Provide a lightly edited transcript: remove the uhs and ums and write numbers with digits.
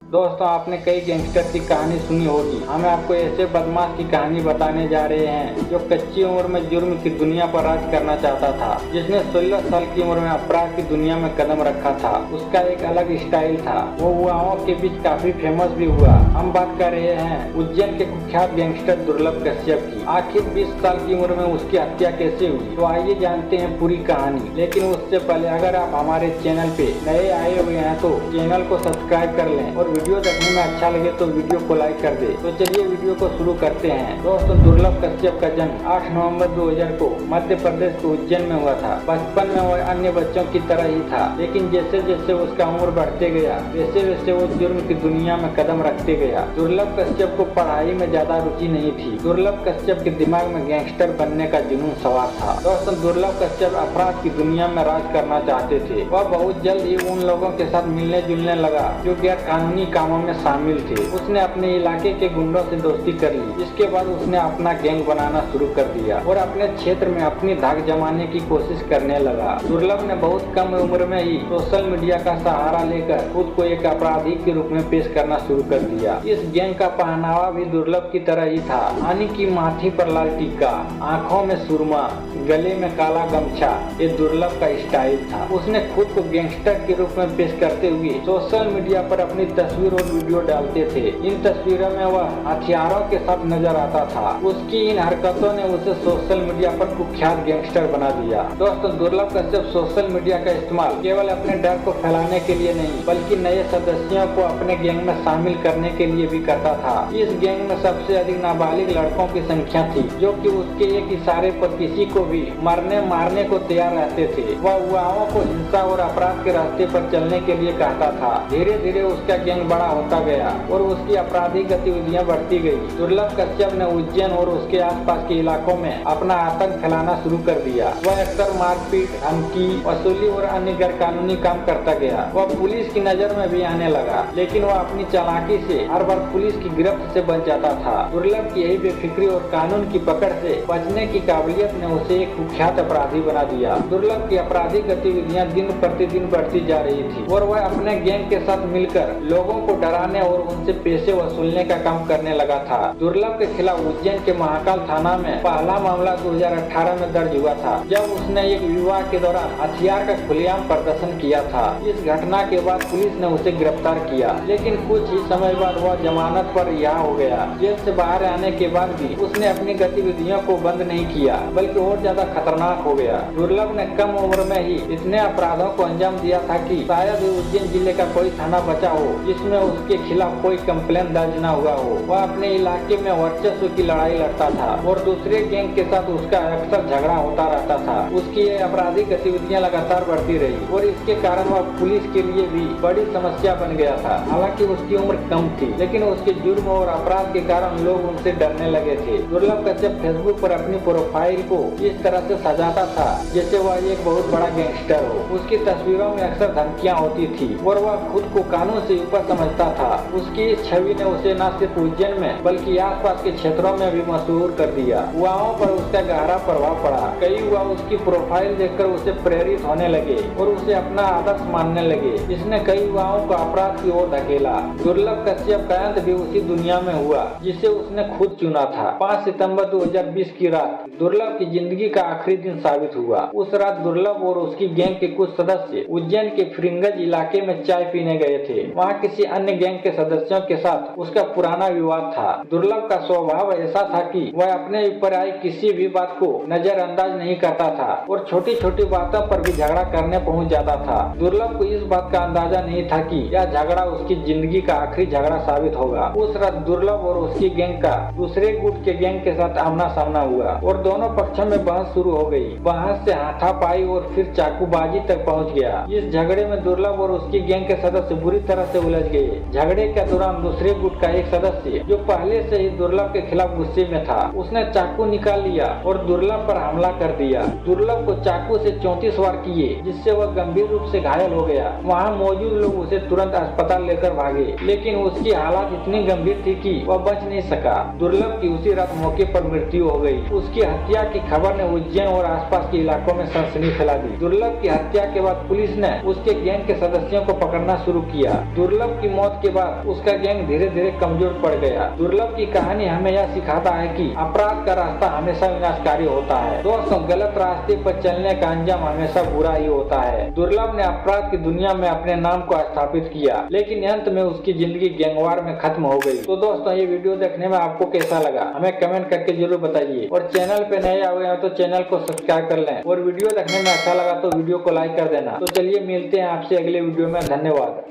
दोस्तों, आपने कई गैंगस्टर की कहानी सुनी होगी। हम आपको ऐसे बदमाश की कहानी बताने जा रहे हैं जो कच्ची उम्र में जुर्म की दुनिया पर राज करना चाहता था, जिसने 16 साल की उम्र में अपराध की दुनिया में कदम रखा था। उसका एक अलग स्टाइल था, वो युवाओं के बीच काफी फेमस भी हुआ। हम बात कर रहे हैं उज्जैन के कुख्यात गैंगस्टर दुर्लभ कश्यप की। आखिर 20 साल की उम्र में उसकी हत्या कैसे हुई, तो आइए जानते हैं पूरी कहानी। लेकिन उससे पहले अगर आप हमारे चैनल पे नए आए हुए हैं तो चैनल को सब्सक्राइब कर लें और वीडियो देखने में अच्छा लगे तो वीडियो को लाइक कर दे। तो चलिए वीडियो को शुरू करते हैं। दोस्तों, दुर्लभ कश्यप का जन्म 8 नवंबर 2000 को मध्य प्रदेश के उज्जैन में हुआ था। बचपन में वह अन्य बच्चों की तरह ही था, लेकिन जैसे जैसे उसका उम्र बढ़ते गया वैसे वैसे वो जुर्म की दुनिया में कदम रखते गया। दुर्लभ कश्यप को पढ़ाई में ज्यादा रुचि नहीं थी। दुर्लभ कश्यप के दिमाग में गैंगस्टर बनने का जुनून सवार था। दोस्तों, दुर्लभ कश्यप अपराध की दुनिया में राज करना चाहते थे। वह बहुत जल्द ही उन लोगों के साथ मिलने जुलने लगा जो गैर कानूनी कामों में शामिल थे। उसने अपने इलाके के गुंडों से दोस्ती कर ली। इसके बाद उसने अपना गैंग बनाना शुरू कर दिया और अपने क्षेत्र में अपनी धाक जमाने की कोशिश करने लगा। दुर्लभ ने बहुत कम उम्र में ही सोशल मीडिया का सहारा लेकर खुद को एक अपराधी के रूप में पेश करना शुरू कर दिया। इस गैंग का पहनावा भी दुर्लभ की तरह ही था, यानी कि माथे पर लाल टीका, आँखों में सुरमा, गले में काला गमछा। ये दुर्लभ का स्टाइल था। उसने खुद को गैंगस्टर के रूप में पेश करते हुए सोशल मीडिया पर अपनी तस्वीर और वीडियो डालते थे। इन तस्वीरों में वह हथियारों के साथ नजर आता था। उसकी इन हरकतों ने उसे सोशल मीडिया पर कुख्यात गैंगस्टर बना दिया। दोस्तों, दुर्लभ कश्यप सोशल मीडिया का इस्तेमाल केवल अपने डर को फैलाने के लिए नहीं, बल्कि नए सदस्यों को अपने गैंग में शामिल करने के लिए भी करता था। इस गैंग में सबसे अधिक नाबालिग लड़कों की संख्या थी, जो कि उसके एक इशारे पर किसी को भी मारने को तैयार रहते थे। वह युवाओं को हिंसा और अपराध के रास्ते पर चलने के लिए कहता था। धीरे धीरे उसका गैंग बड़ा होता गया और उसकी आपराधिक गतिविधियां बढ़ती गई। दुर्लभ कश्यप ने उज्जैन और उसके आसपास के इलाकों में अपना आतंक फैलाना शुरू कर दिया। वह अक्सर मारपीट, धमकी, वसूली और अन्य गैर कानूनी काम करता गया। वह पुलिस की नजर में भी आने लगा, लेकिन वह अपनी चालाकी से हर बार पुलिस की गिरफ्त से बच जाता था। दुर्लभ की यही बेफिक्री और कानून की पकड़ से बचने की काबिलियत ने उसे एक कुख्यात अपराधी बना दिया। दुर्लभ की आपराधिक गतिविधियां दिन प्रतिदिन बढ़ती जा रही थी और वह अपने गैंग के साथ मिलकर लोगों को डराने और उनसे पैसे वसूलने का काम करने लगा था। दुर्लभ के खिलाफ उज्जैन के महाकाल थाना में पहला मामला 2018 में दर्ज हुआ था, जब उसने एक विवाह के दौरान हथियार का खुलेआम प्रदर्शन किया था। इस घटना के बाद पुलिस ने उसे गिरफ्तार किया, लेकिन कुछ ही समय बाद वह जमानत पर रिहा हो गया। जेल से बाहर आने के बाद भी उसने अपनी गतिविधियों को बंद नहीं किया, बल्कि और ज्यादा खतरनाक हो गया। दुर्लभ ने कम उम्र में ही इतने अपराधों को अंजाम दिया था कि शायद उज्जैन जिले का कोई थाना बचा हो जिसमें उसके खिलाफ कोई कंप्लेन दर्ज न हुआ हो। वह अपने इलाके में वर्चस्व की लड़ाई लड़ता था और दूसरे गैंग के साथ उसका अक्सर झगड़ा होता रहता था। उसकी ये आपराधिक गतिविधियां लगातार बढ़ती रही और इसके कारण वह पुलिस के लिए भी बड़ी समस्या बन गया था। हालांकि उसकी उम्र कम थी, लेकिन उसके जुर्म और अपराध के कारण लोग उनसे डरने लगे थे। दुर्लभ कश्यप फेसबुक पर अपनी प्रोफाइल को इस तरह से सजाता था जैसे वह एक बहुत बड़ा गैंगस्टर हो। उसकी तस्वीरों में अक्सर धमकियां होती थी और वह खुद को कानून से ऊपर समझता था। उसकी इस छवि ने उसे न सिर्फ उज्जैन में बल्कि आसपास के क्षेत्रों में भी मशहूर कर दिया। युवाओं पर उसका गहरा प्रभाव पड़ा। कई युवा उसकी प्रोफाइल देखकर उसे प्रेरित होने लगे और उसे अपना आदर्श मानने लगे। इसने कई युवाओं को अपराध की ओर धकेला। दुर्लभ कश्यप का अंत भी उसी दुनिया में हुआ जिसे उसने खुद चुना था। 5 सितंबर 2020 की रात दुर्लभ की जिंदगी का आखिरी दिन साबित हुआ। उस रात दुर्लभ और उसकी गैंग के कुछ सदस्य उज्जैन के फिरिंगज इलाके में चाय पीने गए थे। वहाँ किसी अन्य गैंग के सदस्यों के साथ उसका पुराना विवाद था। दुर्लभ का स्वभाव ऐसा था कि वह अपने ऊपर आई किसी भी बात को नजरअंदाज नहीं करता था और छोटी छोटी बातों पर भी झगड़ा करने पहुँच जाता था। दुर्लभ को इस बात का अंदाजा नहीं था कि यह झगड़ा उसकी जिंदगी का आखिरी झगड़ा साबित होगा। उस रात दुर्लभ और उसकी गैंग का दूसरे गुट के गैंग के साथ आमना सामना हुआ और दोनों पक्षों में बहस शुरू हो गई। बहस से हाथापाई और फिर चाकूबाजी तक पहुंच गया। इस झगड़े में दुर्लभ और उसकी गैंग के सदस्य बुरी तरह से उलझ गए। झगड़े के दौरान दूसरे गुट का एक सदस्य जो पहले से ही दुर्लभ के खिलाफ गुस्से में था, उसने चाकू निकाल लिया और दुर्लभ पर हमला कर दिया। दुर्लभ को चाकू से 34 वार किए, जिससे वह गंभीर रूप से घायल हो गया। वहाँ मौजूद लोग उसे तुरंत अस्पताल लेकर भागे, लेकिन उसकी हालत इतनी गंभीर थी कि वह बच नहीं सका। दुर्लभ की उसी रात मौके पर मृत्यु हो गई। उसकी हत्या की खबर ने उज्जैन और आसपास के इलाकों में सनसनी फैला दी। दुर्लभ की हत्या के बाद पुलिस ने उसके गैंग के सदस्यों को पकड़ना शुरू किया। दुर्लभ दुर्लभ की मौत के बाद उसका गैंग धीरे धीरे कमजोर पड़ गया। दुर्लभ की कहानी हमें यह सिखाता है कि अपराध का रास्ता हमेशा विनाशकारी होता है। दोस्तों, गलत रास्ते पर चलने का अंजाम हमेशा बुरा ही होता है। दुर्लभ ने अपराध की दुनिया में अपने नाम को स्थापित किया, लेकिन अंत में उसकी जिंदगी गैंगवार में खत्म हो गई। तो दोस्तों, ये वीडियो देखने में आपको कैसा लगा हमें कमेंट करके जरूर बताइए, और चैनल पे नए आए हैं तो चैनल को सब्सक्राइब कर लें, और वीडियो देखने में अच्छा लगा तो वीडियो को लाइक कर देना। तो चलिए मिलते हैं आपसे अगले वीडियो में। धन्यवाद।